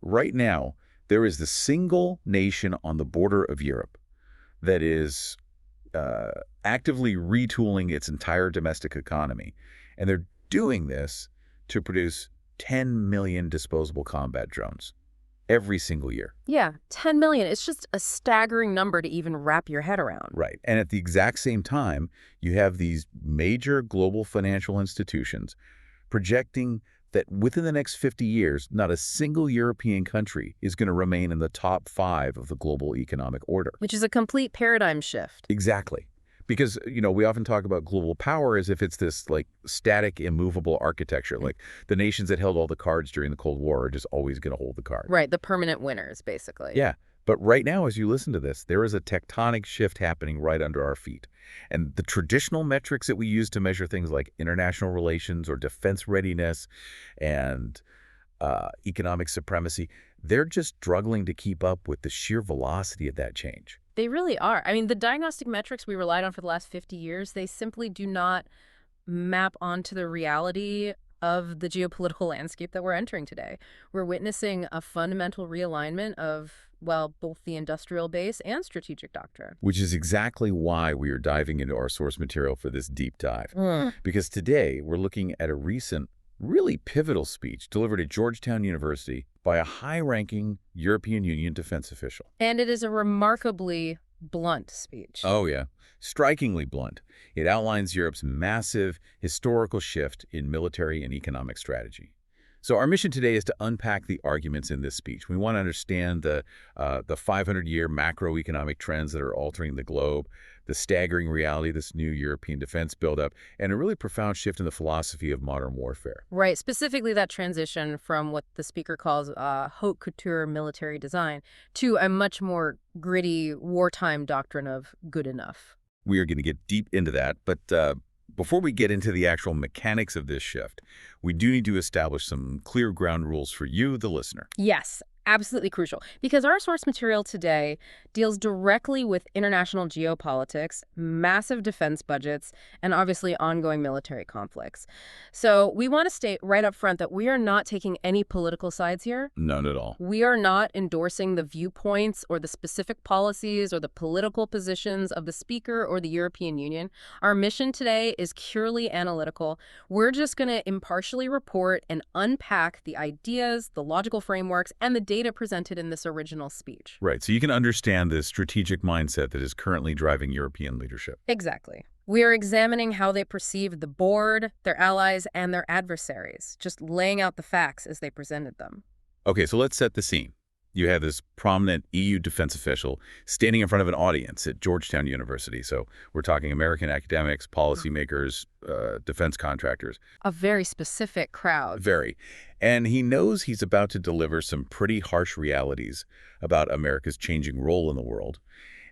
Right now, there is the single nation on the border of Europe that is uh, actively retooling its entire domestic economy. And they're doing this to produce 10 million disposable combat drones every single year. Yeah, 10 million. It's just a staggering number to even wrap your head around. Right. And at the exact same time, you have these major global financial institutions projecting that within the next 50 years, not a single European country is going to remain in the top 5 of the global economic order. Which is a complete paradigm shift. Exactly. Because, we often talk about global power as if it's this, like, static, immovable architecture. Like, the nations that held all the cards during the Cold War are just always going to hold the card. Right, the permanent winners, basically. Yeah. But right now, as you listen to this, there is a tectonic shift happening right under our feet. And the traditional metrics that we use to measure things like international relations or defense readiness and economic supremacy, they're just struggling to keep up with the sheer velocity of that change. They really are. I mean, the diagnostic metrics we relied on for the last 50 years, they simply do not map onto the reality of the geopolitical landscape that we're entering today. We're witnessing a fundamental realignment of, well, both the industrial base and strategic doctrine. Which is exactly why we are diving into our source material for this deep dive. Mm. Because today we're looking at a recent, really pivotal speech delivered at Georgetown University by a high-ranking European Union defense official. And it is a remarkably blunt speech. Oh, yeah. Strikingly blunt. It outlines Europe's massive historical shift in military and economic strategy. So our mission today is to unpack the arguments in this speech. We want to understand the 500-year macroeconomic trends that are altering the globe, the staggering reality of this new European defense buildup, and a really profound shift in the philosophy of modern warfare. Right, specifically that transition from what the speaker calls haute couture military design to a much more gritty wartime doctrine of good enough. We are going to get deep into that, but before we get into the actual mechanics of this shift, we do need to establish some clear ground rules for you, the listener. Yes, absolutely crucial. Because our source material today deals directly with international geopolitics, massive defense budgets, and obviously ongoing military conflicts. So we want to state right up front that we are not taking any political sides here. None at all. We are not endorsing the viewpoints or the specific policies or the political positions of the speaker or the European Union. Our mission today is purely analytical. We're just going to impartially report and unpack the ideas, the logical frameworks, and the data presented in this original speech. Right, so you can understand the strategic mindset that is currently driving European leadership. Exactly. We are examining how they perceive the board, their allies, and their adversaries, just laying out the facts as they presented them. Okay, so let's set the scene. You have this prominent EU defense official standing in front of an audience at Georgetown University. So we're talking American academics, policymakers, defense contractors. A very specific crowd. Very. And he knows he's about to deliver some pretty harsh realities about America's changing role in the world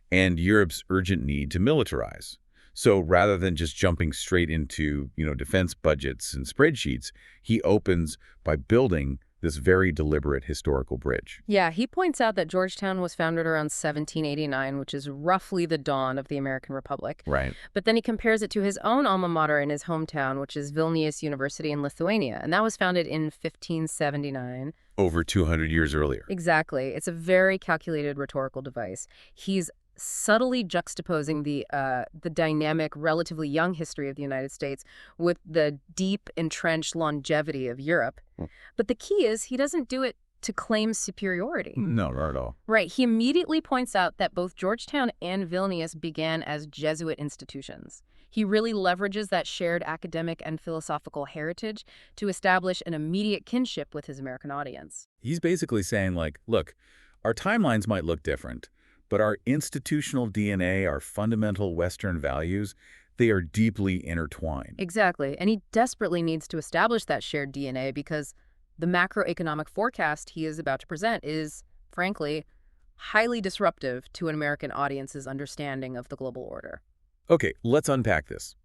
and Europe's urgent need to militarize. So rather than just jumping straight into, defense budgets and spreadsheets, he opens by building this very deliberate historical bridge. Yeah, he points out that Georgetown was founded around 1789, which is roughly the dawn of the American Republic. Right. But then he compares it to his own alma mater in his hometown, which is Vilnius University in Lithuania, and that was founded in 1579. Over 200 years earlier. Exactly. It's a very calculated rhetorical device. He's subtly juxtaposing the dynamic, relatively young history of the United States with the deep, entrenched longevity of Europe. But the key is he doesn't do it to claim superiority. No, not at all. Right. He immediately points out that both Georgetown and Vilnius began as Jesuit institutions. He really leverages that shared academic and philosophical heritage to establish an immediate kinship with his American audience. He's basically saying, look, our timelines might look different, but our institutional DNA, our fundamental Western values, they are deeply intertwined. Exactly. And he desperately needs to establish that shared DNA because the macroeconomic forecast he is about to present is, frankly, highly disruptive to an American audience's understanding of the global order. Okay, let's unpack this.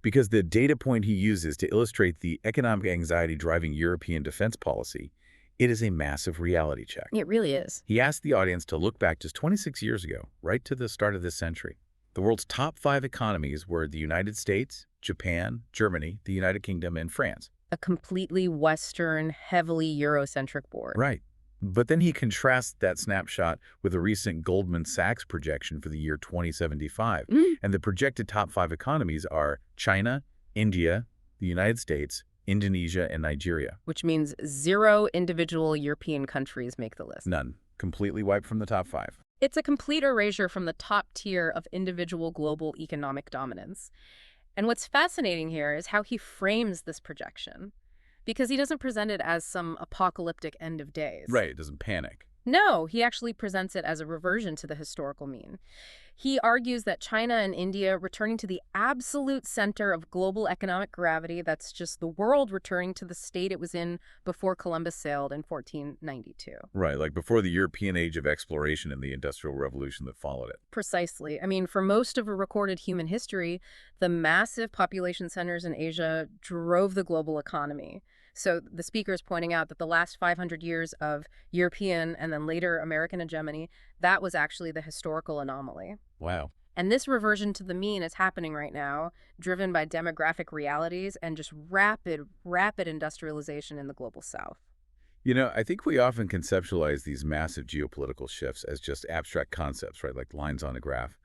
Because the data point he uses to illustrate the economic anxiety driving European defense policy, it is a massive reality check. It really is. He asked the audience to look back just 26 years ago, right to the start of this century. The world's top 5 economies were the United States, Japan, Germany, the United Kingdom, and France. A completely Western, heavily Eurocentric board. Right. But then he contrasts that snapshot with a recent Goldman Sachs projection for the year 2075. Mm. And the projected top 5 economies are China, India, the United States, Indonesia, and Nigeria. Which means 0 individual European countries make the list. None. Completely wiped from the top 5. It's a complete erasure from the top tier of individual global economic dominance. And what's fascinating here is how he frames this projection, because he doesn't present it as some apocalyptic end of days. Right, it doesn't panic. No, he actually presents it as a reversion to the historical mean. He argues that China and India returning to the absolute center of global economic gravity, that's just the world returning to the state it was in before Columbus sailed in 1492. Right, like before the European age of exploration and the Industrial Revolution that followed it. Precisely. I mean, for most of a recorded human history, the massive population centers in Asia drove the global economy. So the speaker is pointing out that the last 500 years of European and then later American hegemony, that was actually the historical anomaly. Wow. And this reversion to the mean is happening right now, driven by demographic realities and just rapid industrialization in the global south. You know, I think we often conceptualize these massive geopolitical shifts as just abstract concepts, right, like lines on a graph.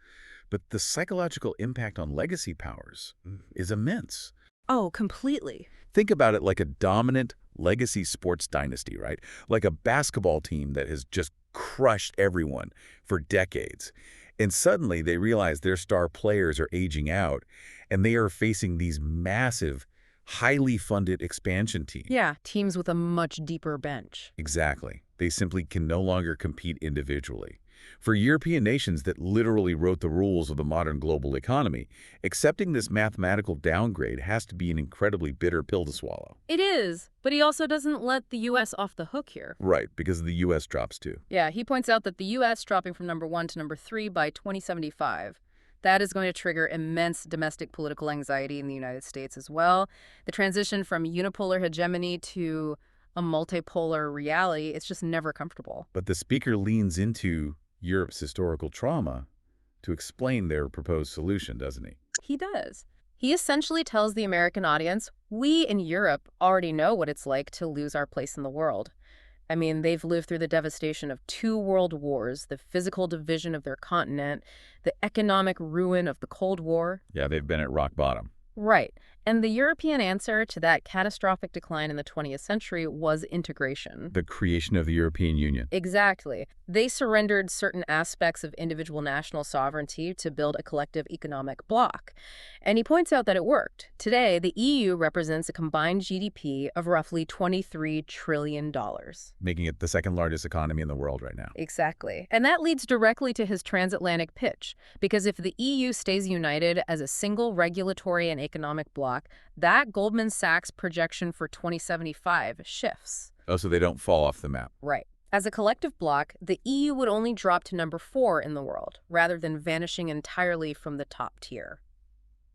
But the psychological impact on legacy powers is immense. Oh, completely. Think about it like a dominant legacy sports dynasty, right? Like a basketball team that has just crushed everyone for decades. And suddenly they realize their star players are aging out, and they are facing these massive, highly funded expansion teams. Yeah, teams with a much deeper bench. Exactly. They simply can no longer compete individually. For European nations that literally wrote the rules of the modern global economy, accepting this mathematical downgrade has to be an incredibly bitter pill to swallow. It is, but he also doesn't let the U.S. off the hook here. Right, because the U.S. drops too. Yeah, he points out that the U.S. dropping from number 1 to number 3 by 2075. That is going to trigger immense domestic political anxiety in the United States as well. The transition from unipolar hegemony to a multipolar reality, it's just never comfortable. But the speaker leans into Europe's historical trauma to explain their proposed solution, doesn't he? He does. He essentially tells the American audience, we in Europe already know what it's like to lose our place in the world. I mean, they've lived through the devastation of 2 world wars, the physical division of their continent, the economic ruin of the Cold War. Yeah, they've been at rock bottom. Right. And the European answer to that catastrophic decline in the 20th century was integration. The creation of the European Union. Exactly. They surrendered certain aspects of individual national sovereignty to build a collective economic bloc. And he points out that it worked. Today, the EU represents a combined GDP of roughly $23 trillion. Making it the second largest economy in the world right now. Exactly. And that leads directly to his transatlantic pitch. Because if the EU stays united as a single regulatory and economic bloc, that Goldman Sachs projection for 2075 shifts. Oh, so they don't fall off the map. Right. As a collective bloc, the EU would only drop to number 4 in the world, rather than vanishing entirely from the top tier.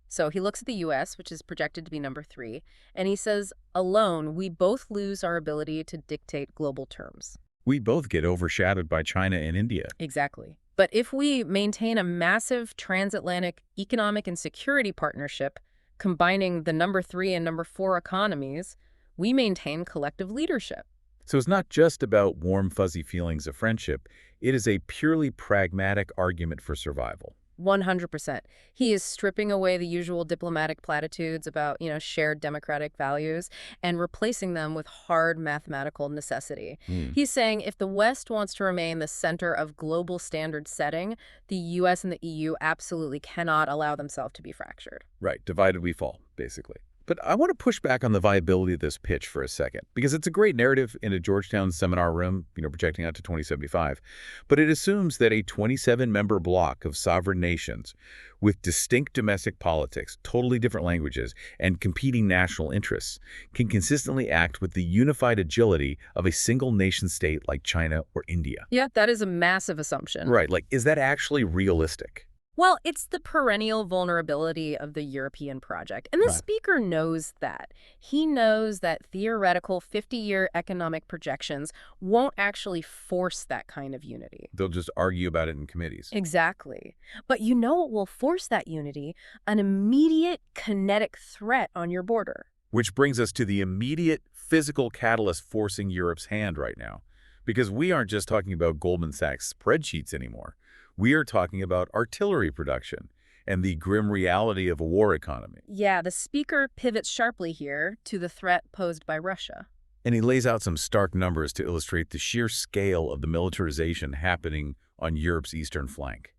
So he looks at the U.S., which is projected to be number 3, and he says, alone, we both lose our ability to dictate global terms. We both get overshadowed by China and India. Exactly. But if we maintain a massive transatlantic economic and security partnership, combining the number 3 and number 4 economies, we maintain collective leadership. So it's not just about warm, fuzzy feelings of friendship. It is a purely pragmatic argument for survival. 100%. He is stripping away the usual diplomatic platitudes about, shared democratic values and replacing them with hard mathematical necessity. He's saying if the West wants to remain the center of global standard setting, the U.S. and the EU absolutely cannot allow themselves to be fractured. Right, divided we fall, basically. But I want to push back on the viability of this pitch for a second, because it's a great narrative in a Georgetown seminar room, projecting out to 2075. But it assumes that a 27-member bloc of sovereign nations with distinct domestic politics, totally different languages, and competing national interests can consistently act with the unified agility of a single nation-state like China or India. Yeah, that is a massive assumption. Right, like, is that actually realistic? Well, it's the perennial vulnerability of the European project. And the speaker knows that. He knows that theoretical 50-year economic projections won't actually force that kind of unity. They'll just argue about it in committees. Exactly. But you know what will force that unity? An immediate kinetic threat on your border. Which brings us to the immediate physical catalyst forcing Europe's hand right now. Because we aren't just talking about Goldman Sachs spreadsheets anymore. We are talking about artillery production and the grim reality of a war economy. Yeah, the speaker pivots sharply here to the threat posed by Russia. And he lays out some stark numbers to illustrate the sheer scale of the militarization happening on Europe's eastern flank.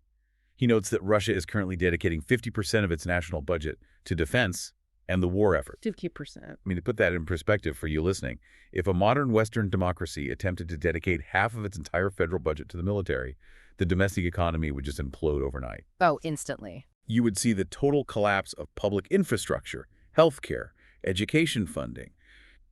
He notes that Russia is currently dedicating 50% of its national budget to defense and the war effort. 50%. I mean, to put that in perspective for you listening, if a modern Western democracy attempted to dedicate half of its entire federal budget to the military, the domestic economy would just implode overnight. Oh, instantly. You would see the total collapse of public infrastructure, healthcare, education funding.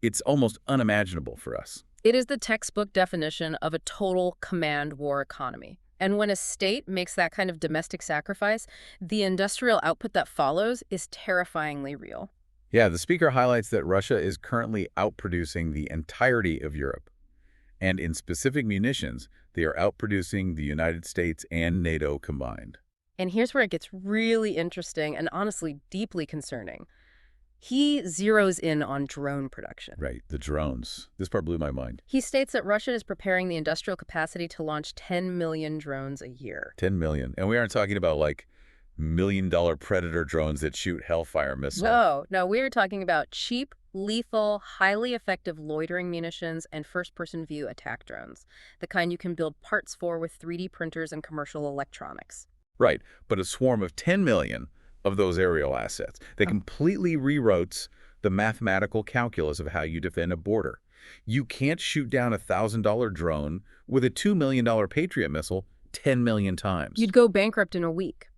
It's almost unimaginable for us. It is the textbook definition of a total command war economy. And when a state makes that kind of domestic sacrifice, the industrial output that follows is terrifyingly real. Yeah, the speaker highlights that Russia is currently outproducing the entirety of Europe. And in specific munitions, they are outproducing the United States and NATO combined. And here's where it gets really interesting and honestly deeply concerning. He zeroes in on drone production. Right, the drones. This part blew my mind. He states that Russia is preparing the industrial capacity to launch 10 million drones a year. 10 million. And we aren't talking about like $1 million Predator drones that shoot Hellfire missiles. No, we're talking about cheap, lethal, highly effective loitering munitions and first-person view attack drones, the kind you can build parts for with 3D printers and commercial electronics. Right, but a swarm of 10 million of those aerial assets that completely rewrote the mathematical calculus of how you defend a border. You can't shoot down a $1,000 drone with a $2 million Patriot missile 10 million times. You'd go bankrupt in a week.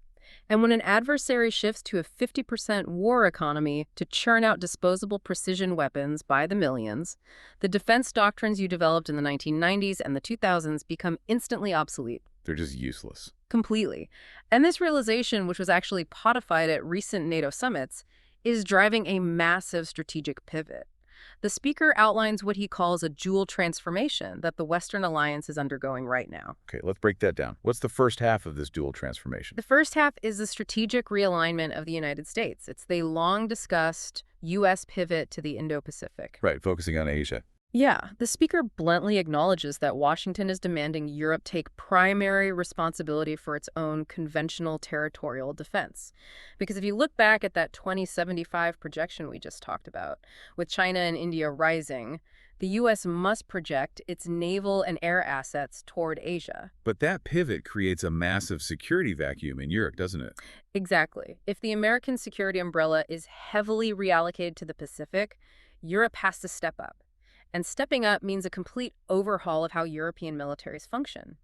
And when an adversary shifts to a 50% war economy to churn out disposable precision weapons by the millions, the defense doctrines you developed in the 1990s and the 2000s become instantly obsolete. They're just useless. Completely. And this realization, which was actually codified at recent NATO summits, is driving a massive strategic pivot. The speaker outlines what he calls a dual transformation that the Western alliance is undergoing right now. Okay, let's break that down. What's the first half of this dual transformation? The first half is the strategic realignment of the United States. It's the long-discussed U.S. pivot to the Indo-Pacific. Right, focusing on Asia. Yeah, the speaker bluntly acknowledges that Washington is demanding Europe take primary responsibility for its own conventional territorial defense. Because if you look back at that 2075 projection we just talked about, with China and India rising, the U.S. must project its naval and air assets toward Asia. But that pivot creates a massive security vacuum in Europe, doesn't it? Exactly. If the American security umbrella is heavily reallocated to the Pacific, Europe has to step up. And stepping up means a complete overhaul of how European militaries function.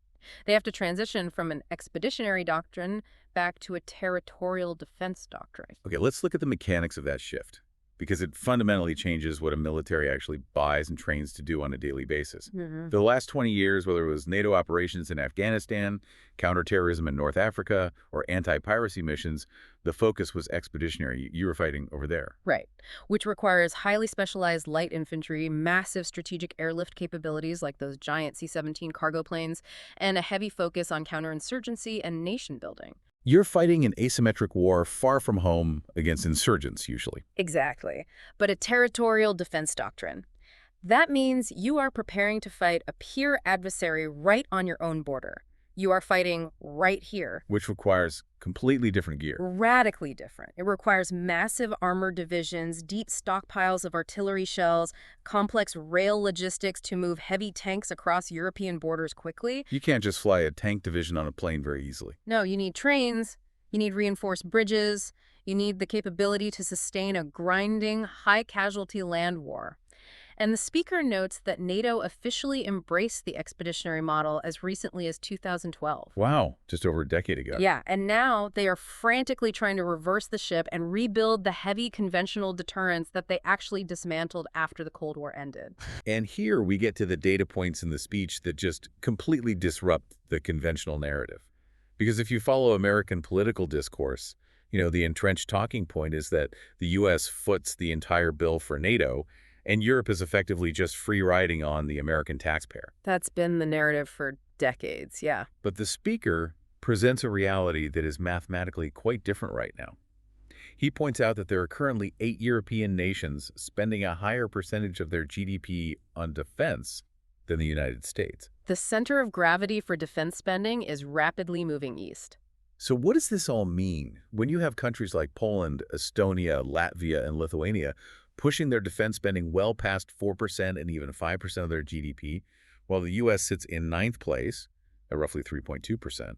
They have to transition from an expeditionary doctrine back to a territorial defense doctrine. Okay, let's look at the mechanics of that shift, because it fundamentally changes what a military actually buys and trains to do on a daily basis. For the last 20 years, whether it was NATO operations in Afghanistan, counterterrorism in North Africa, or anti-piracy missions, the focus was expeditionary. You were fighting over there. Right, which requires highly specialized light infantry, massive strategic airlift capabilities like those giant C-17 cargo planes, and a heavy focus on counterinsurgency and nation building. You're fighting an asymmetric war far from home against insurgents, usually. Exactly, but a territorial defense doctrine. That means you are preparing to fight a peer adversary right on your own border. You are fighting right here. Which requires completely different gear. Radically different. It requires massive armored divisions, deep stockpiles of artillery shells, complex rail logistics to move heavy tanks across European borders quickly. You can't just fly a tank division on a plane very easily. No, you need trains, you need reinforced bridges, you need the capability to sustain a grinding, high-casualty land war. And the speaker notes that NATO officially embraced the expeditionary model as recently as 2012. Wow, just over a decade ago. Yeah, and now they are frantically trying to reverse the ship and rebuild the heavy conventional deterrence that they actually dismantled after the Cold War ended. And here we get to the data points in the speech that just completely disrupt the conventional narrative. Because if you follow American political discourse, the entrenched talking point is that the U.S. foots the entire bill for NATO, and Europe is effectively just free riding on the American taxpayer. That's been the narrative for decades, yeah. But the speaker presents a reality that is mathematically quite different right now. He points out that there are currently 8 European nations spending a higher percentage of their GDP on defense than the United States. The center of gravity for defense spending is rapidly moving east. So what does this all mean when you have countries like Poland, Estonia, Latvia, and Lithuania pushing their defense spending well past 4% and even 5% of their GDP, while the U.S. sits in ninth place at roughly 3.2%?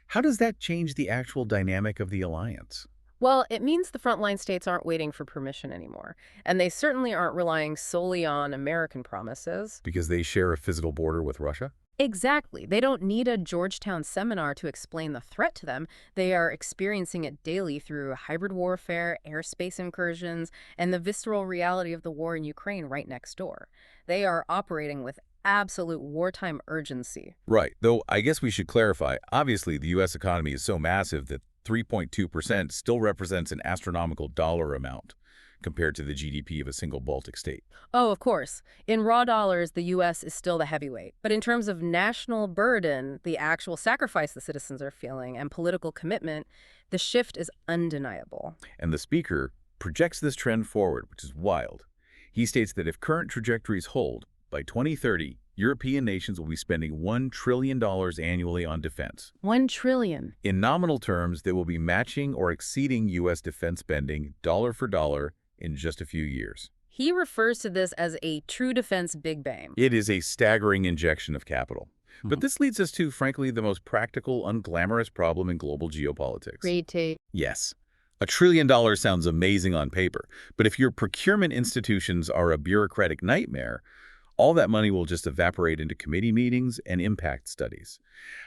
How does that change the actual dynamic of the alliance? Well, it means the frontline states aren't waiting for permission anymore, and they certainly aren't relying solely on American promises. Because they share a physical border with Russia? Exactly. They don't need a Georgetown seminar to explain the threat to them. They are experiencing it daily through hybrid warfare, airspace incursions, and the visceral reality of the war in Ukraine right next door. They are operating with absolute wartime urgency. Right, though I guess we should clarify, obviously the U.S. economy is so massive that 3.2% still represents an astronomical dollar amount compared to the GDP of a single Baltic state. Oh, of course. In raw dollars, the U.S. is still the heavyweight. But in terms of national burden, the actual sacrifice the citizens are feeling, and political commitment, the shift is undeniable. And the speaker projects this trend forward, which is wild. He states that if current trajectories hold, by 2030, European nations will be spending $1 trillion annually on defense. $1 trillion. In nominal terms, they will be matching or exceeding U.S. defense spending dollar for dollar in just a few years. He refers to this as a true defense big bang. It is a staggering injection of capital. But this leads us to, frankly, the most practical, unglamorous problem in global geopolitics. Red tape. Yes. $1 trillion sounds amazing on paper, but if your procurement institutions are a bureaucratic nightmare, all that money will just evaporate into committee meetings and impact studies.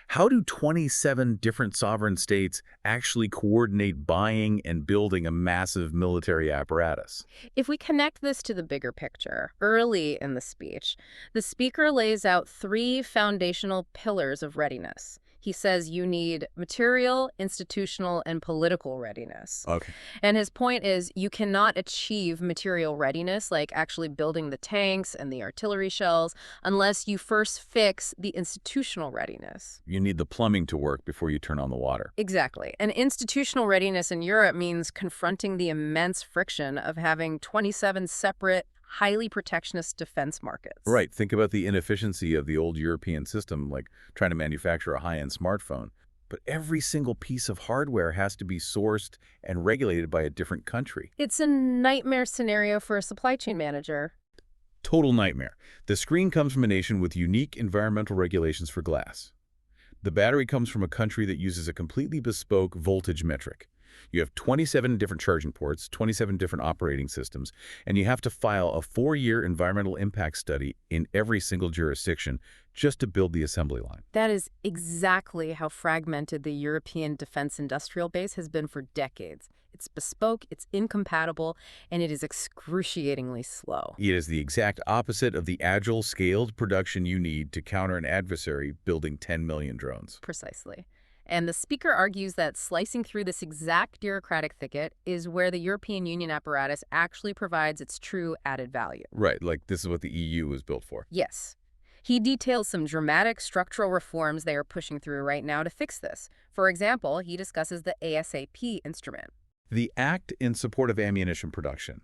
How do 27 different sovereign states actually coordinate buying and building a massive military apparatus? If we connect this to the bigger picture, early in the speech, the speaker lays out three foundational pillars of readiness. He says you need material, institutional, and political readiness. Okay. And his point is you cannot achieve material readiness, like actually building the tanks and the artillery shells, unless you first fix the institutional readiness. You need the plumbing to work before you turn on the water. Exactly. And institutional readiness in Europe means confronting the immense friction of having 27 separate, highly protectionist defense markets. Right. Think about the inefficiency of the old European system, like trying to manufacture a high-end smartphone. But every single piece of hardware has to be sourced and regulated by a different country. It's a nightmare scenario for a supply chain manager. Total nightmare. The screen comes from a nation with unique environmental regulations for glass. The battery comes from a country that uses a completely bespoke voltage metric. You have 27 different charging ports, 27 different operating systems, and you have to file a 4-year environmental impact study in every single jurisdiction just to build the assembly line. That is exactly how fragmented the European defense industrial base has been for decades. It's bespoke, it's incompatible, and it is excruciatingly slow. It is the exact opposite of the agile, scaled production you need to counter an adversary building 10 million drones. Precisely. And the speaker argues that slicing through this exact bureaucratic thicket is where the European Union apparatus actually provides its true added value. Right, like this is what the EU was built for. Yes. He details some dramatic structural reforms they are pushing through right now to fix this. For example, he discusses the ASAP instrument. The Act in Support of Ammunition Production.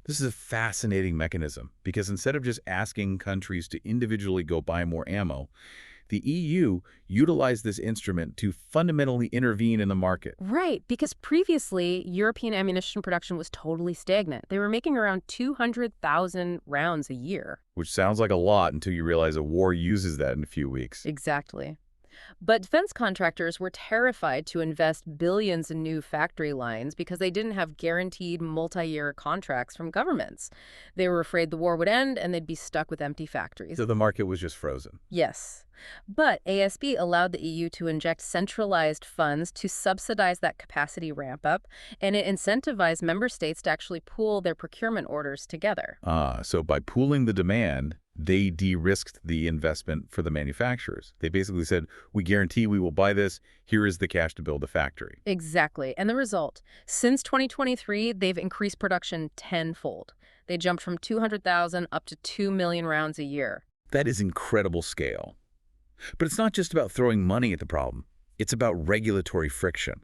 This is a fascinating mechanism because instead of just asking countries to individually go buy more ammo, the EU utilized this instrument to fundamentally intervene in the market. Right, because previously, European ammunition production was totally stagnant. They were making around 200,000 rounds a year. Which sounds like a lot until you realize a war uses that in a few weeks. Exactly. But defense contractors were terrified to invest billions in new factory lines because they didn't have guaranteed multi-year contracts from governments. They were afraid the war would end and they'd be stuck with empty factories. So the market was just frozen. Yes. But ASB allowed the EU to inject centralized funds to subsidize that capacity ramp up, and it incentivized member states to actually pool their procurement orders together. So by pooling the demand, they de-risked the investment for the manufacturers. They basically said, we guarantee we will buy this. Here is the cash to build the factory. Exactly. And the result, since 2023, they've increased production tenfold. They jumped from 200,000 up to 2 million rounds a year. That is incredible scale. But it's not just about throwing money at the problem. It's about regulatory friction.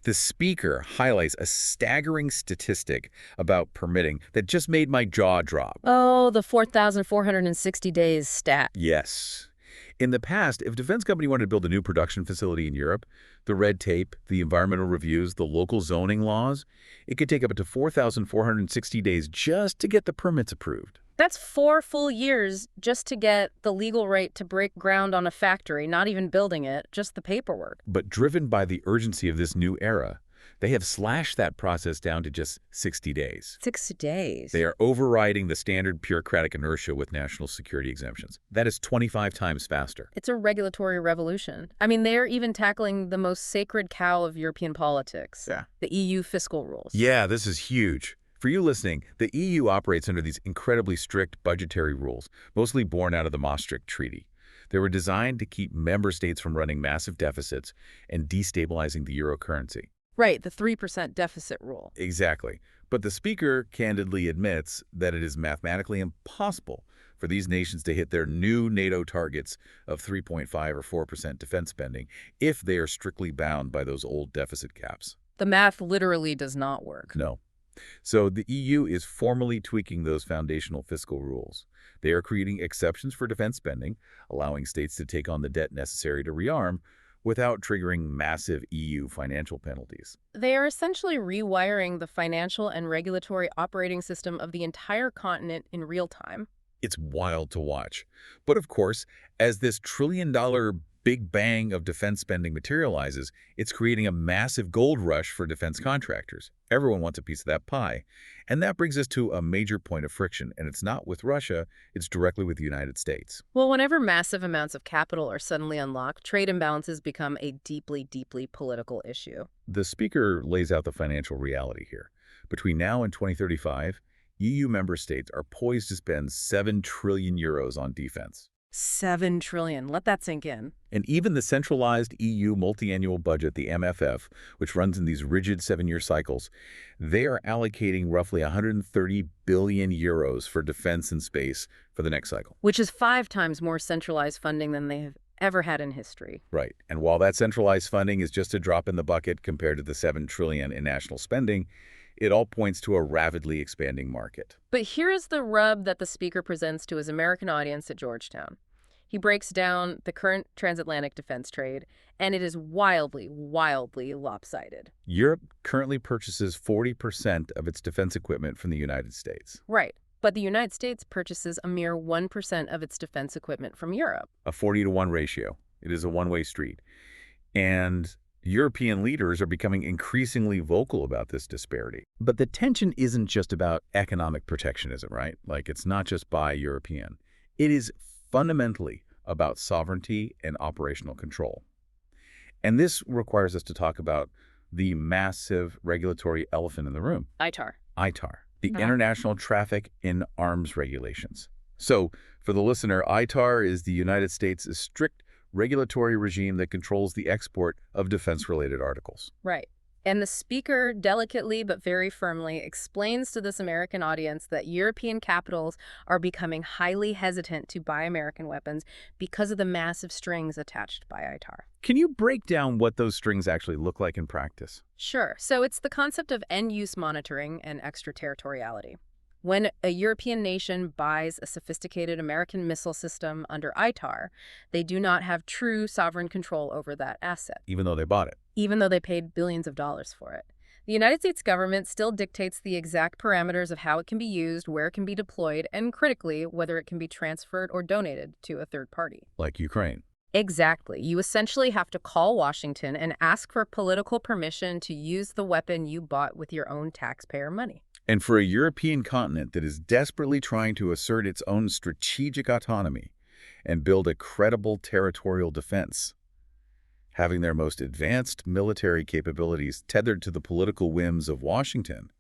The speaker highlights a staggering statistic about permitting that just made my jaw drop. Oh, the 4,460 days stat. Yes. In the past, if a defense company wanted to build a new production facility in Europe, the red tape, the environmental reviews, the local zoning laws, it could take up to 4,460 days just to get the permits approved. That's 4 full years just to get the legal right to break ground on a factory, not even building it, just the paperwork. But driven by the urgency of this new era, they have slashed that process down to just 60 days. 6 days. They are overriding the standard bureaucratic inertia with national security exemptions. That is 25 times faster. It's a regulatory revolution. I mean, they're even tackling the most sacred cow of European politics. Yeah. The EU fiscal rules. Yeah, this is huge. For you listening, the EU operates under these incredibly strict budgetary rules, mostly born out of the Maastricht Treaty. They were designed to keep member states from running massive deficits and destabilizing the euro currency. Right, the 3% deficit rule. Exactly. But the speaker candidly admits that it is mathematically impossible for these nations to hit their new NATO targets of 3.5 or 4% defense spending if they are strictly bound by those old deficit caps. The math literally does not work. No. So the EU is formally tweaking those foundational fiscal rules. They are creating exceptions for defense spending, allowing states to take on the debt necessary to rearm without triggering massive EU financial penalties. They are essentially rewiring the financial and regulatory operating system of the entire continent in real time. It's wild to watch. But of course, as this trillion-dollar big bang of defense spending materializes, it's creating a massive gold rush for defense contractors. Everyone wants a piece of that pie. And that brings us to a major point of friction, and it's not with Russia, it's directly with the United States. Well, whenever massive amounts of capital are suddenly unlocked, trade imbalances become a deeply, deeply political issue. The speaker lays out the financial reality here. Between now and 2035, EU member states are poised to spend 7 trillion euros on defense. 7 trillion. Let that sink in. And even the centralized EU multi-annual budget, the MFF, which runs in these rigid 7-year cycles, they are allocating roughly 130 billion euros for defense and space for the next cycle. Which is 5 times more centralized funding than they have ever had in history. Right. And while that centralized funding is just a drop in the bucket compared to the 7 trillion in national spending, it all points to a rapidly expanding market. But here is the rub that the speaker presents to his American audience at Georgetown. He breaks down the current transatlantic defense trade, and it is wildly, wildly lopsided. Europe currently purchases 40% of its defense equipment from the United States. Right. But the United States purchases a mere 1% of its defense equipment from Europe. A 40-to-1 ratio. It is a one-way street. And European leaders are becoming increasingly vocal about this disparity. But the tension isn't just about economic protectionism, right? Like, it's not just buy European. It is fundamentally about sovereignty and operational control. And this requires us to talk about the massive regulatory elephant in the room. ITAR, the International Traffic in Arms Regulations. So, for the listener, ITAR is the United States' strict regulatory regime that controls the export of defense-related articles. Right. And the speaker delicately but very firmly explains to this American audience that European capitals are becoming highly hesitant to buy American weapons because of the massive strings attached by ITAR. Can you break down what those strings actually look like in practice? Sure. So it's the concept of end-use monitoring and extraterritoriality. When a European nation buys a sophisticated American missile system under ITAR, they do not have true sovereign control over that asset. Even though they bought it. Even though they paid billions of dollars for it. The United States government still dictates the exact parameters of how it can be used, where it can be deployed, and critically, whether it can be transferred or donated to a third party. Like Ukraine. Exactly. You essentially have to call Washington and ask for political permission to use the weapon you bought with your own taxpayer money. And for a European continent that is desperately trying to assert its own strategic autonomy and build a credible territorial defense, having their most advanced military capabilities tethered to the political whims of Washington,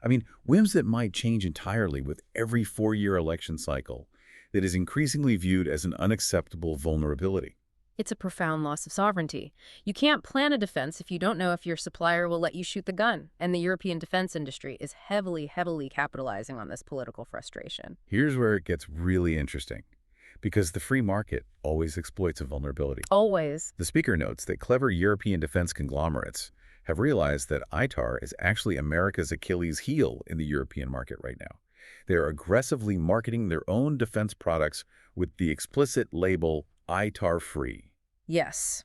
I mean, whims that might change entirely with every 4-year election cycle, that is increasingly viewed as an unacceptable vulnerability. It's a profound loss of sovereignty. You can't plan a defense if you don't know if your supplier will let you shoot the gun, and the European defense industry is heavily, heavily capitalizing on this political frustration. Here's where it gets really interesting. because the free market always exploits a vulnerability. Always. The speaker notes that clever European defense conglomerates have realized that ITAR is actually America's Achilles heel in the European market right now. They are aggressively marketing their own defense products with the explicit label ITAR-free. Yes.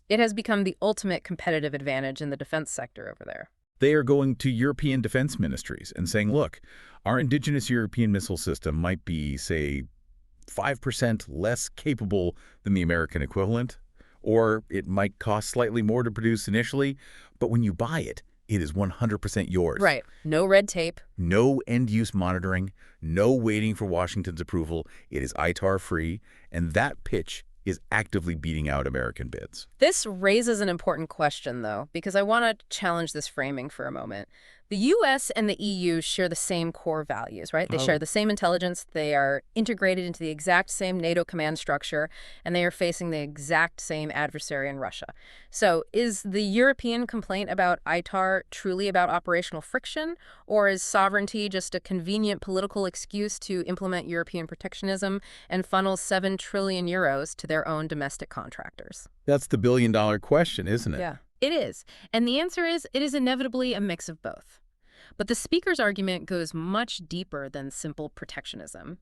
It has become the ultimate competitive advantage in the defense sector over there. They are going to European defense ministries and saying, look, our indigenous European missile system might be, say, 5% less capable than the American equivalent, or it might cost slightly more to produce initially, but when you buy it, it is 100% yours. Right. No red tape. No end-use monitoring, no waiting for Washington's approval. It is ITAR-free, and that pitch is actively beating out American bids. This raises an important question, though, because I want to challenge this framing for a moment. The U.S. and the EU share the same core values, right? They share the same intelligence, they are integrated into the exact same NATO command structure, and they are facing the exact same adversary in Russia. So is the European complaint about ITAR truly about operational friction, or is sovereignty just a convenient political excuse to implement European protectionism and funnel 7 trillion euros to their own domestic contractors? That's the billion-dollar question, isn't it? Yeah, it is. And the answer is it is inevitably a mix of both. But the speaker's argument goes much deeper than simple protectionism.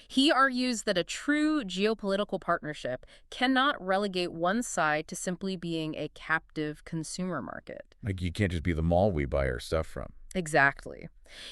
He argues that a true geopolitical partnership cannot relegate one side to simply being a captive consumer market. Like you can't just be the mall we buy our stuff from. Exactly.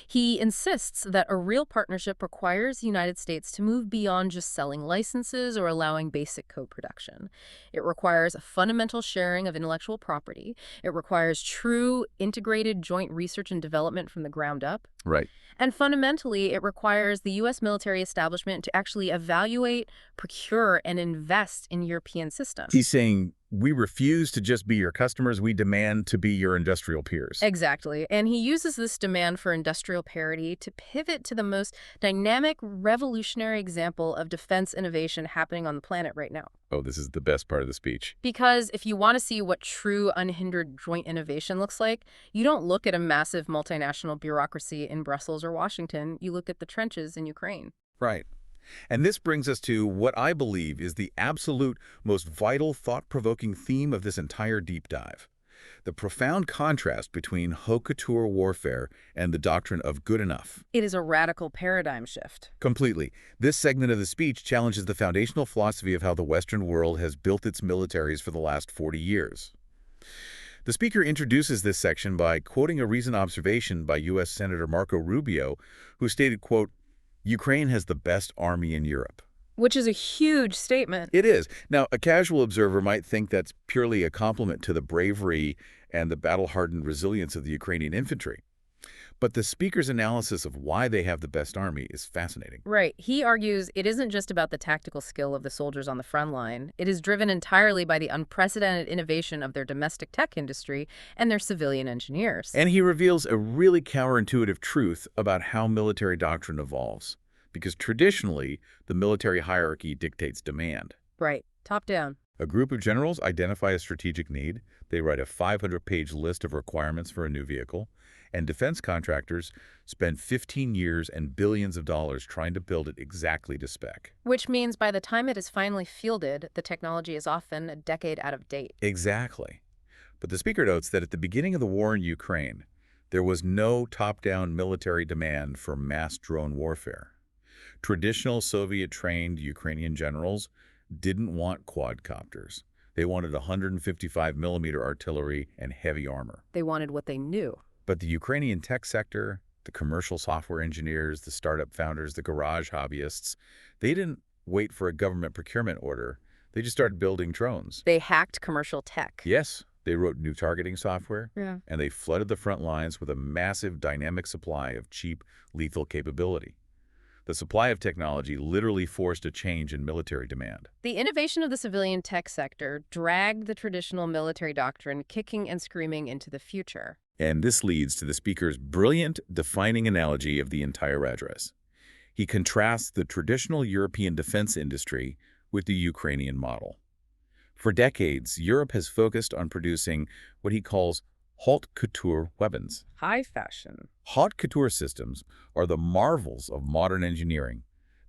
He insists that a real partnership requires the United States to move beyond just selling licenses or allowing basic co-production. It requires a fundamental sharing of intellectual property. It requires true integrated joint research and development from the ground up. Right. And fundamentally, it requires the U.S. military establishment to actually evaluate, procure, and invest in European systems. He's saying, we refuse to just be your customers, we demand to be your industrial peers. Exactly. And he uses this demand for industrial parity to pivot to the most dynamic, revolutionary example of defense innovation happening on the planet right now. Oh, this is the best part of the speech. Because if you want to see what true unhindered joint innovation looks like, you don't look at a massive multinational bureaucracy in Brussels or Washington. You look at the trenches in Ukraine. Right. And this brings us to what I believe is the absolute most vital, thought-provoking theme of this entire deep dive. The profound contrast between haute couture warfare and the doctrine of good enough. It is a radical paradigm shift. Completely. This segment of the speech challenges the foundational philosophy of how the Western world has built its militaries for the last 40 years. The speaker introduces this section by quoting a recent observation by U.S. Senator Marco Rubio, who stated, quote, Ukraine has the best army in Europe. Which is a huge statement. It is. Now, a casual observer might think that's purely a compliment to the bravery and the battle-hardened resilience of the Ukrainian infantry. But the speaker's analysis of why they have the best army is fascinating. Right. He argues it isn't just about the tactical skill of the soldiers on the front line. It is driven entirely by the unprecedented innovation of their domestic tech industry and their civilian engineers. And he reveals a really counterintuitive truth about how military doctrine evolves. Because traditionally, the military hierarchy dictates demand. Right. Top down. A group of generals identify a strategic need. They write a 500-page list of requirements for a new vehicle. And defense contractors spend 15 years and billions of dollars trying to build it exactly to spec. Which means by the time it is finally fielded, the technology is often a decade out of date. Exactly. But the speaker notes that at the beginning of the war in Ukraine, there was no top-down military demand for mass drone warfare. Traditional Soviet-trained Ukrainian generals didn't want quadcopters. They wanted 155mm artillery and heavy armor. They wanted what they knew. But the Ukrainian tech sector, the commercial software engineers, the startup founders, the garage hobbyists, they didn't wait for a government procurement order. They just started building drones. They hacked commercial tech. Yes, they wrote new targeting software, Yeah. and they flooded the front lines with a massive dynamic supply of cheap, lethal capability. The supply of technology literally forced a change in military demand. The innovation of the civilian tech sector dragged the traditional military doctrine kicking and screaming into the future. And this leads to the speaker's brilliant, defining analogy of the entire address. He contrasts the traditional European defense industry with the Ukrainian model. For decades, Europe has focused on producing what he calls haute couture weapons. High fashion. Haute couture systems are the marvels of modern engineering.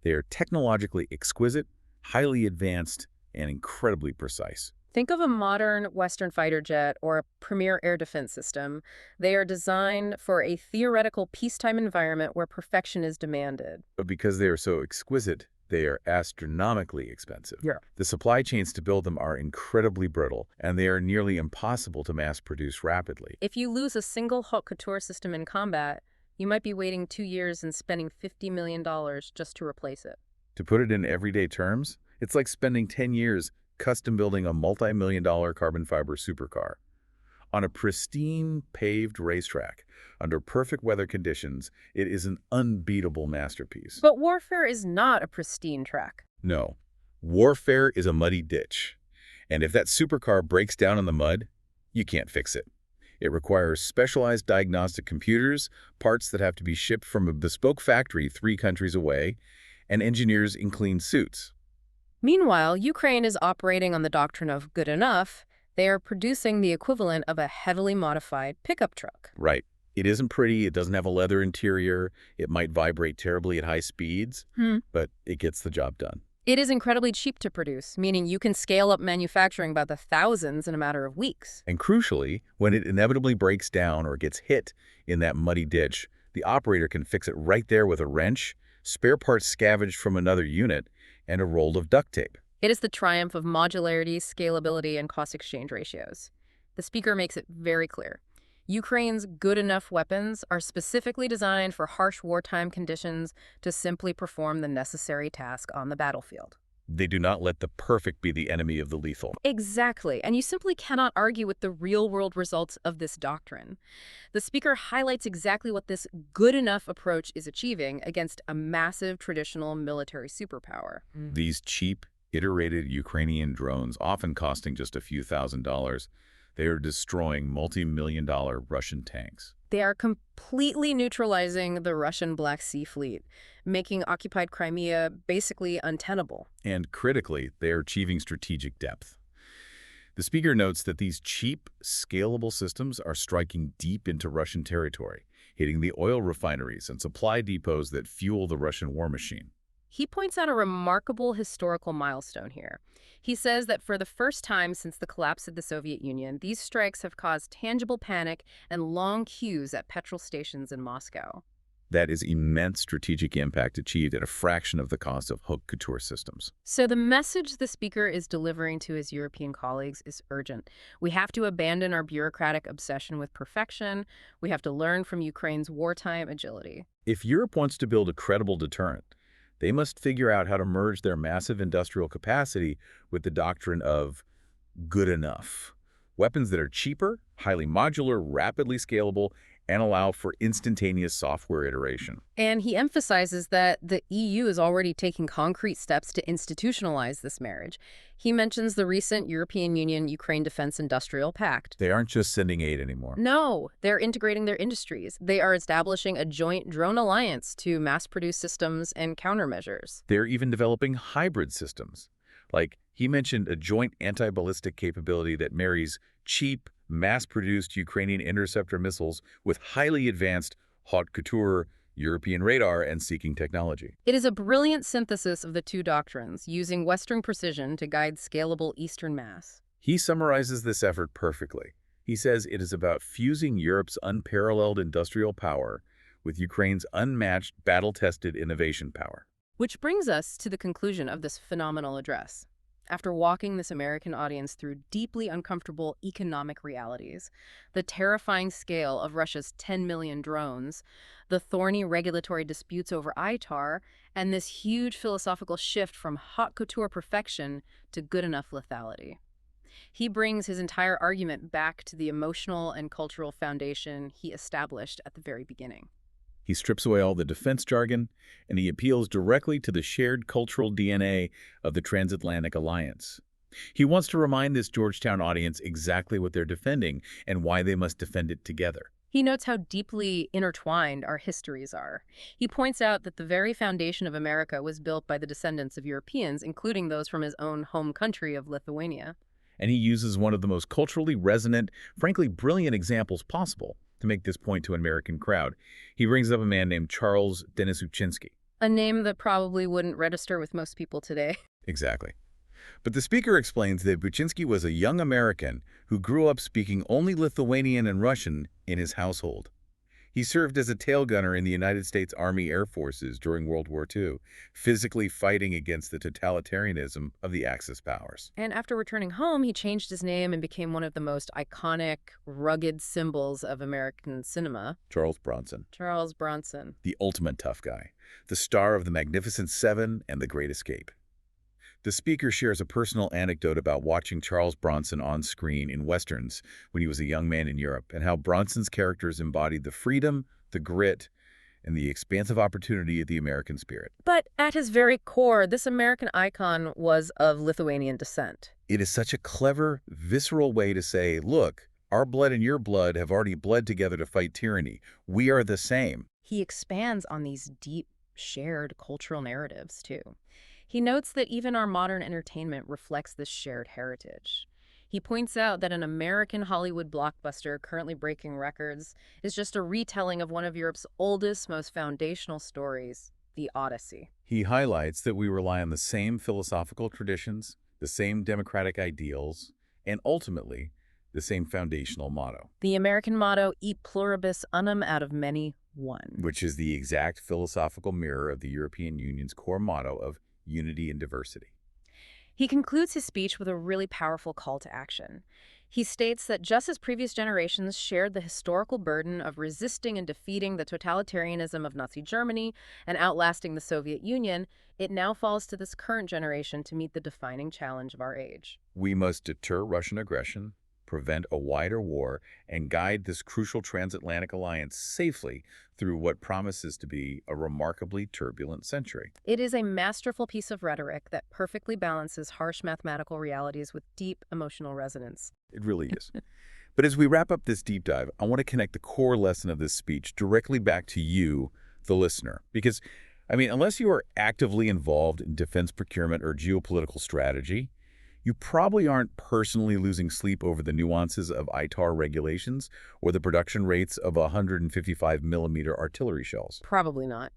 They are technologically exquisite, highly advanced and incredibly precise. Think of a modern Western fighter jet or a premier air defense system. They are designed for a theoretical peacetime environment where perfection is demanded. But because they are so exquisite, they are astronomically expensive. Yeah. The supply chains to build them are incredibly brittle, and they are nearly impossible to mass-produce rapidly. If you lose a single haute couture system in combat, you might be waiting 2 years and spending $50 million just to replace it. To put it in everyday terms, it's like spending 10 years custom building a multi-million-dollar carbon fiber supercar. On a pristine, paved racetrack, under perfect weather conditions, it is an unbeatable masterpiece. But warfare is not a pristine track. No, warfare is a muddy ditch. And if that supercar breaks down in the mud, you can't fix it. It requires specialized diagnostic computers, parts that have to be shipped from a bespoke factory 3 countries away, and engineers in clean suits. Meanwhile, Ukraine is operating on the doctrine of good enough. They are producing the equivalent of a heavily modified pickup truck. Right. It isn't pretty, it doesn't have a leather interior, it might vibrate terribly at high speeds, but it gets the job done. It is incredibly cheap to produce, meaning you can scale up manufacturing by the thousands in a matter of weeks. And crucially, when it inevitably breaks down or gets hit in that muddy ditch, the operator can fix it right there with a wrench, spare parts scavenged from another unit, and a roll of duct tape. It is the triumph of modularity, scalability, and cost exchange ratios. The speaker makes it very clear. Ukraine's good enough weapons are specifically designed for harsh wartime conditions to simply perform the necessary task on the battlefield. They do not let the perfect be the enemy of the lethal. Exactly, and you simply cannot argue with the real-world results of this doctrine. The speaker highlights exactly what this good enough approach is achieving against a massive traditional military superpower. These cheap, iterated Ukrainian drones, often costing just a few $1,000s, they are destroying multi-million-dollar Russian tanks. They are completely neutralizing the Russian Black Sea Fleet, making occupied Crimea basically untenable. And critically, they are achieving strategic depth. The speaker notes that these cheap, scalable systems are striking deep into Russian territory, hitting the oil refineries and supply depots that fuel the Russian war machine. He points out a remarkable historical milestone here. He says that for the first time since the collapse of the Soviet Union, these strikes have caused tangible panic and long queues at petrol stations in Moscow. That is immense strategic impact achieved at a fraction of the cost of haute couture systems. So the message the speaker is delivering to his European colleagues is urgent. We have to abandon our bureaucratic obsession with perfection. We have to learn from Ukraine's wartime agility. If Europe wants to build a credible deterrent, they must figure out how to merge their massive industrial capacity with the doctrine of good enough. Weapons that are cheaper, highly modular, rapidly scalable, and allow for instantaneous software iteration. And he emphasizes that the EU is already taking concrete steps to institutionalize this marriage. He mentions the recent European Union-Ukraine Defense Industrial Pact. They aren't just sending aid anymore. No, they're integrating their industries. They are establishing a joint drone alliance to mass-produce systems and countermeasures. They're even developing hybrid systems. Like, he mentioned a joint anti-ballistic capability that marries cheap, mass-produced Ukrainian interceptor missiles with highly advanced haute couture European radar and seeking technology. It is a brilliant synthesis of the two doctrines, using Western precision to guide scalable Eastern mass. He summarizes this effort perfectly. He says it is about fusing Europe's unparalleled industrial power with Ukraine's unmatched, battle-tested innovation power. Which brings us to the conclusion of this phenomenal address. After walking this American audience through deeply uncomfortable economic realities, the terrifying scale of Russia's 10 million drones, the thorny regulatory disputes over ITAR, and this huge philosophical shift from haute couture perfection to good enough lethality. He brings his entire argument back to the emotional and cultural foundation he established at the very beginning. He strips away all the defense jargon, and he appeals directly to the shared cultural DNA of the Transatlantic Alliance. He wants to remind this Georgetown audience exactly what they're defending and why they must defend it together. He notes how deeply intertwined our histories are. He points out that the very foundation of America was built by the descendants of Europeans, including those from his own home country of Lithuania. And he uses one of the most culturally resonant, frankly brilliant examples possible to make this point to an American crowd. He brings up a man named Charles Denisuchinsky. A name that probably wouldn't register with most people today. Exactly. But the speaker explains that Buczynski was a young American who grew up speaking only Lithuanian and Russian in his household. He served as a tail gunner in the United States Army Air Forces during World War II, physically fighting against the totalitarianism of the Axis powers. And after returning home, he changed his name and became one of the most iconic, rugged symbols of American cinema, Charles Bronson, Charles Bronson. the ultimate tough guy, the star of The Magnificent Seven and The Great Escape. The speaker shares a personal anecdote about watching Charles Bronson on screen in Westerns when he was a young man in Europe, and how Bronson's characters embodied the freedom, the grit, and the expansive opportunity of the American spirit. But at his very core, this American icon was of Lithuanian descent. It is such a clever, visceral way to say, look, our blood and your blood have already bled together to fight tyranny. We are the same. He expands on these deep, shared cultural narratives, too. He notes that even our modern entertainment reflects this shared heritage. He points out that an American Hollywood blockbuster currently breaking records is just a retelling of one of Europe's oldest, most foundational stories, the Odyssey. He highlights that we rely on the same philosophical traditions, the same democratic ideals, and ultimately, the same foundational motto. The American motto, E pluribus unum, out of many, one. Which is the exact philosophical mirror of the European Union's core motto of unity and diversity. He concludes his speech with a really powerful call to action. He states that just as previous generations shared the historical burden of resisting and defeating the totalitarianism of Nazi Germany and outlasting the Soviet Union, it now falls to this current generation to meet the defining challenge of our age. We must deter Russian aggression, prevent a wider war, and guide this crucial transatlantic alliance safely through what promises to be a remarkably turbulent century. It is a masterful piece of rhetoric that perfectly balances harsh mathematical realities with deep emotional resonance. It really is. But as we wrap up this deep dive, I want to connect the core lesson of this speech directly back to you, the listener. Because, unless you are actively involved in defense procurement or geopolitical strategy, you probably aren't personally losing sleep over the nuances of ITAR regulations or the production rates of 155mm artillery shells. Probably not.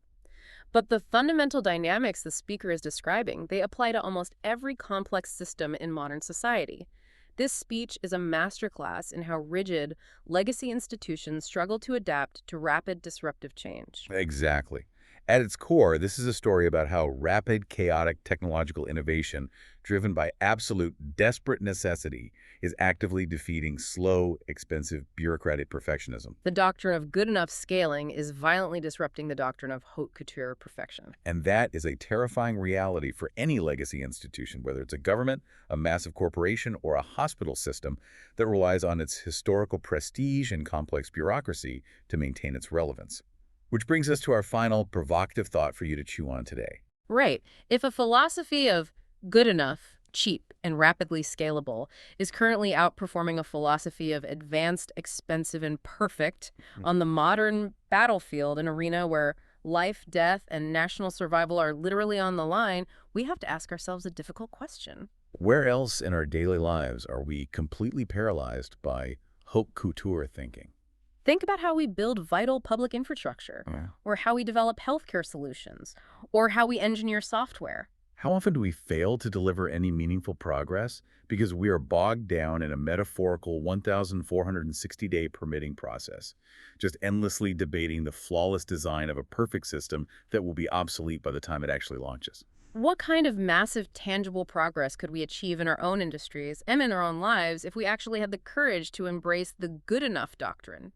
But the fundamental dynamics the speaker is describing, they apply to almost every complex system in modern society. This speech is a masterclass in how rigid legacy institutions struggle to adapt to rapid disruptive change. Exactly. At its core, this is a story about how rapid, chaotic technological innovation, driven by absolute, desperate necessity, is actively defeating slow, expensive, bureaucratic perfectionism. The doctrine of good enough scaling is violently disrupting the doctrine of haute couture perfection. And that is a terrifying reality for any legacy institution, whether it's a government, a massive corporation, or a hospital system that relies on its historical prestige and complex bureaucracy to maintain its relevance. Which brings us to our final provocative thought for you to chew on today. Right. If a philosophy of good enough, cheap, and rapidly scalable is currently outperforming a philosophy of advanced, expensive, and perfect on the modern battlefield, an arena where life, death, and national survival are literally on the line, we have to ask ourselves a difficult question. Where else in our daily lives are we completely paralyzed by haute couture thinking? Think about how we build vital public infrastructure, or how we develop healthcare solutions, or how we engineer software. How often do we fail to deliver any meaningful progress because we are bogged down in a metaphorical 1,460-day permitting process, just endlessly debating the flawless design of a perfect system that will be obsolete by the time it actually launches? What kind of massive, tangible progress could we achieve in our own industries and in our own lives if we actually had the courage to embrace the good enough doctrine?